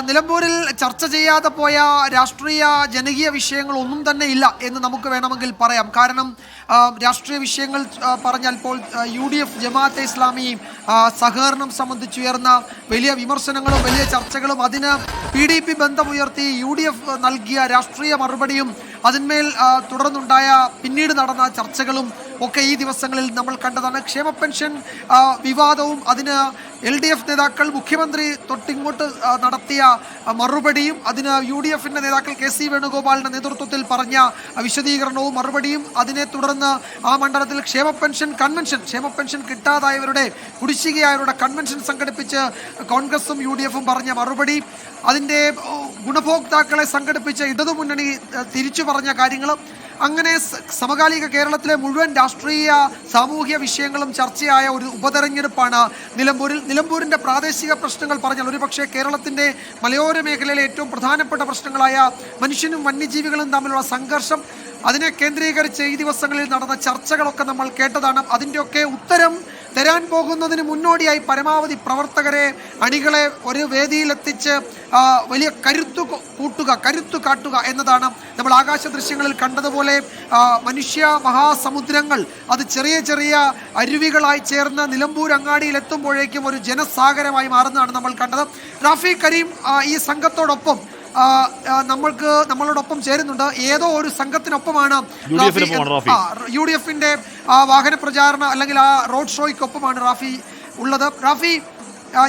നിലമ്പൂരിൽ ചർച്ച ചെയ്യാതെ പോയ രാഷ്ട്രീയ ജനകീയ വിഷയങ്ങൾ ഒന്നും തന്നെ ഇല്ല എന്ന് നമുക്ക് വേണമെങ്കിൽ പറയാം. കാരണം രാഷ്ട്രീയ വിഷയങ്ങൾ പറഞ്ഞാൽ ഇപ്പോൾ UDF ജമാഅത്തെ ഇസ്ലാമി സഹകരണം സംബന്ധിച്ചുയർന്ന വലിയ വിമർശനങ്ങളും വലിയ ചർച്ചകളും അതിന് PDP ബന്ധമുയർത്തി UDF നൽകിയ രാഷ്ട്രീയ മറുപടിയും അതിന്മേൽ തുടർന്നുണ്ടായ പിന്നീട് നടന്ന ചർച്ചകളും ഒക്കെ ഈ ദിവസങ്ങളിൽ നമ്മൾ കണ്ടതാണ്. ക്ഷേമ പെൻഷൻ വിവാദവും അതിന് LDF നേതാക്കൾ മുഖ്യമന്ത്രി തൊട്ടിങ്ങോട്ട് നടത്തിയ മറുപടിയും അതിന് UDFിൻ്റെ നേതാക്കൾ KC വേണുഗോപാലിൻ്റെ നേതൃത്വത്തിൽ പറഞ്ഞ വിശദീകരണവും മറുപടിയും അതിനെ തുടർന്ന് ആ മണ്ഡലത്തിൽ ക്ഷേമ പെൻഷൻ കിട്ടാതായവരുടെ കുടിശ്ശികയായവരുടെ കൺവെൻഷൻ സംഘടിപ്പിച്ച് കോൺഗ്രസും UDFും പറഞ്ഞ മറുപടി, അതിൻ്റെ ഗുണഭോക്താക്കളെ സംഘടിപ്പിച്ച് ഇടതുമുന്നണി തിരിച്ചു പറഞ്ഞ കാര്യങ്ങൾ, അങ്ങനെ സമകാലിക കേരളത്തിലെ മുഴുവൻ രാഷ്ട്രീയ സാമൂഹ്യ വിഷയങ്ങളും ചർച്ചയായ ഒരു ഉപതെരഞ്ഞെടുപ്പാണ് നിലമ്പൂരിൻ്റെ പ്രാദേശിക പ്രശ്നങ്ങൾ പറഞ്ഞാൽ ഒരുപക്ഷെ കേരളത്തിൻ്റെ മലയോര മേഖലയിലെ ഏറ്റവും പ്രധാനപ്പെട്ട പ്രശ്നങ്ങളായ മനുഷ്യനും വന്യജീവികളും തമ്മിലുള്ള സംഘർഷം, അതിനെ കേന്ദ്രീകരിച്ച് ഈ ദിവസങ്ങളിൽ നടന്ന ചർച്ചകളൊക്കെ നമ്മൾ കേട്ടതാണ്. അതിൻ്റെയൊക്കെ ഉത്തരം തരാൻ പോകുന്നതിന് മുന്നോടിയായി പരമാവധി പ്രവർത്തകരെ, അണികളെ ഒരു വേദിയിലെത്തിച്ച് വലിയ കരുത്തു കാട്ടുക എന്നതാണ് നമ്മൾ ആകാശ ദൃശ്യങ്ങളിൽ കണ്ടതുപോലെ. മനുഷ്യ മഹാസമുദ്രങ്ങൾ അത് ചെറിയ ചെറിയ അരുവികളായി ചേർന്ന് നിലമ്പൂർ അങ്ങാടിയിൽ എത്തുമ്പോഴേക്കും ഒരു ജനസാഗരമായി മാറുന്നതാണ് നമ്മൾ കണ്ടത്. റാഫി കരീം ഈ സംഘത്തോടൊപ്പം നമ്മളോടൊപ്പം ചേരുന്നുണ്ട്. ഏതോ ഒരു സംഘത്തിനൊപ്പമാണ് UDFിന്റെ വാഹന പ്രചാരണ അല്ലെങ്കിൽ ആ റോഡ് ഷോയ്ക്കൊപ്പമാണ് റാഫി ഉള്ളത്. റാഫി,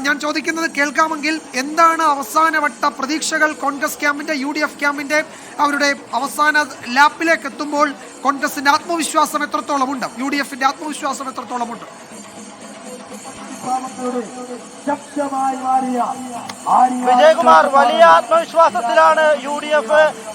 ഞാൻ ചോദിക്കുന്നത് കേൾക്കാമെങ്കിൽ എന്താണ് അവസാനവട്ട പ്രതീക്ഷകൾ കോൺഗ്രസ് ക്യാമ്പിന്റെ UDF ക്യാമ്പിന്റെ അവരുടെ അവസാന ലാപ്പിലേക്ക് എത്തുമ്പോൾ കോൺഗ്രസിന്റെ ആത്മവിശ്വാസം എത്രത്തോളമുണ്ട്, UDFിന്റെ ആത്മവിശ്വാസം എത്രത്തോളമുണ്ട്? വിജയകുമാർ, വലിയ ആത്മവിശ്വാസത്തിലാണ് UDF.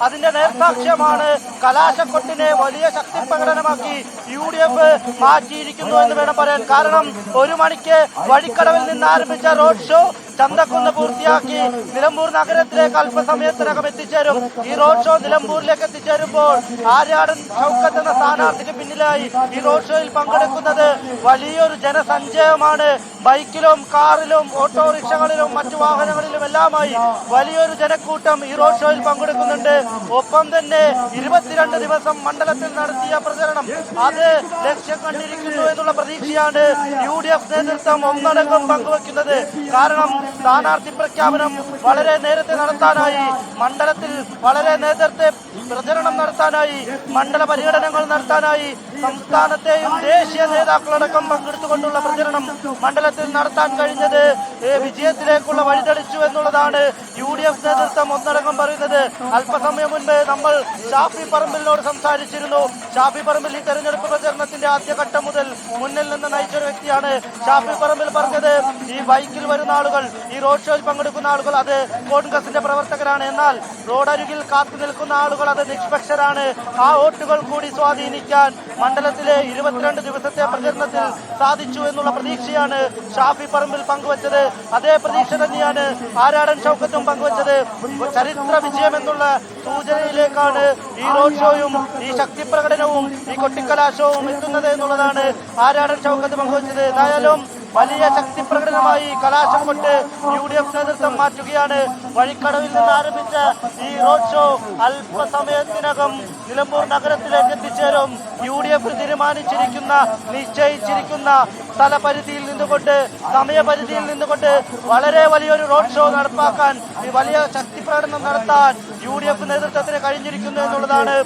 അതിന്റെ നേർസാക്ഷ്യമാണ് കലാശക്കൊട്ടിനെ വലിയ ശക്തി പ്രകടനമാക്കി UDF മാറ്റിയിരിക്കുന്നു എന്ന് വേണം പറയാൻ. കാരണം 1 മണിക്ക് വഴിക്കടവിൽ നിന്ന് ആരംഭിച്ച റോഡ് ഷോ ചന്തക്കുന്ന് പൂർത്തിയാക്കി നിലമ്പൂർ നഗരത്തിലേക്ക് അല്പസമയത്തിനകം എത്തിച്ചേരും. ഈ റോഡ് ഷോ നിലമ്പൂരിലേക്ക് എത്തിച്ചേരുമ്പോൾ ആര്യാടൻ ഷൗക്കത്ത് എന്ന സ്ഥാനാർത്ഥിക്ക് പിന്നിലായി ഈ റോഡ് ഷോയിൽ പങ്കെടുക്കുന്നത് വലിയൊരു ജനസഞ്ചയമാണ്. ബൈക്കിലും കാറിലും ഓട്ടോറിക്ഷകളിലും മറ്റു വാഹനങ്ങളിലും എല്ലാമായി വലിയൊരു ജനക്കൂട്ടം ഈ റോഡ് ഷോയിൽ പങ്കെടുക്കുന്നുണ്ട്. ഒപ്പം തന്നെ 22 ദിവസം മണ്ഡലത്തിൽ നടത്തിയ പ്രചരണം അത് ലക്ഷ്യം കണ്ടിരിക്കുന്നു എന്നുള്ള പ്രതീക്ഷയാണ് UDF നേതൃത്വം ഒന്നടങ്കം പങ്കുവെക്കുന്നത്. കാരണം സ്ഥാനാർത്ഥി പ്രഖ്യാപനം വളരെ നേരത്തെ നടത്താനായി, മണ്ഡലത്തിൽ വളരെ നേരത്തെ പ്രചരണം നടത്താനായി, മണ്ഡല പര്യടനങ്ങൾ നടത്താനായി സംസ്ഥാനത്തെയും ദേശീയ നേതാക്കളടക്കം പങ്കെടുത്തുകൊണ്ടുള്ള പ്രചരണം മണ്ഡലത്തിൽ നടത്താൻ കഴിഞ്ഞത് വിജയത്തിലേക്കുള്ള വഴിതെളിച്ചു എന്നുള്ളതാണ് UDF നേതൃത്വം ഒന്നടങ്കം പറയുന്നത്. അല്പസമയം മുൻപ് നമ്മൾ ഷാഫി പറമ്പിലിനോട് സംസാരിച്ചിരുന്നു. ഷാഫി പറമ്പിൽ ഈ തെരഞ്ഞെടുപ്പ് പ്രചരണത്തിന്റെ ആദ്യഘട്ടം മുതൽ മുന്നിൽ നിന്ന് നയിച്ചൊരു വ്യക്തിയാണ്. ഷാഫി പറമ്പിൽ പറഞ്ഞത് ഈ ബൈക്കിൽ വരുന്ന ആളുകൾ, ഈ റോഡ് ഷോയിൽ പങ്കെടുക്കുന്ന ആളുകൾ അത് കോൺഗ്രസിന്റെ പ്രവർത്തകരാണ്, എന്നാൽ റോഡരികിൽ കാത്തു നിൽക്കുന്ന ആളുകൾ അത് നിഷ്പക്ഷരാണ്. ആ വോട്ടുകൾ കൂടി സ്വാധീനിക്കാൻ മണ്ഡലത്തിലെ 22 ദിവസത്തെ പ്രചരണത്തിൽ സാധിച്ചു എന്നുള്ള പ്രതീക്ഷയാണ് ഷാഫി പറമ്പിൽ പങ്കുവച്ചത്. അതേ പ്രതീക്ഷ തന്നെയാണ് ആര്യാടൻ ഷൗക്കത്തും പങ്കുവച്ചത്. ചരിത്ര വിജയം എന്നുള്ള സൂചനയിലേക്കാണ് ഈ റോഡ് ഷോയും ഈ ശക്തി പ്രകടനവും ഈ കൊട്ടിക്കലാശവും എത്തുന്നത് എന്നുള്ളതാണ് ആര്യാടൻ ഷൗക്കത്ത് പങ്കുവച്ചത്. ഏതായാലും വലിയ ശക്തി പ്രകടനമായി കലാശം കൊണ്ട് UDF നേതൃത്വം മാറ്റുകയാണ്. വഴിക്കടവിൽ നിന്ന് ആരംഭിച്ച ഈ റോഡ് ഷോ അല്പസമയത്തിനകം നിലമ്പൂർ നഗരത്തിലേക്ക് എത്തിച്ചേരും. UDF തീരുമാനിച്ചിരിക്കുന്ന, നിശ്ചയിച്ചിരിക്കുന്ന സ്ഥലപരിധിയിൽ നിന്നുകൊണ്ട്, സമയപരിധിയിൽ നിന്നുകൊണ്ട് വളരെ വലിയൊരു റോഡ് ഷോ നടപ്പാക്കാൻ, ഈ വലിയ ശക്തി പ്രകടനം നടത്താൻ UDF നേതൃത്വത്തിന് കഴിഞ്ഞിരിക്കുന്നു എന്നുള്ളതാണ്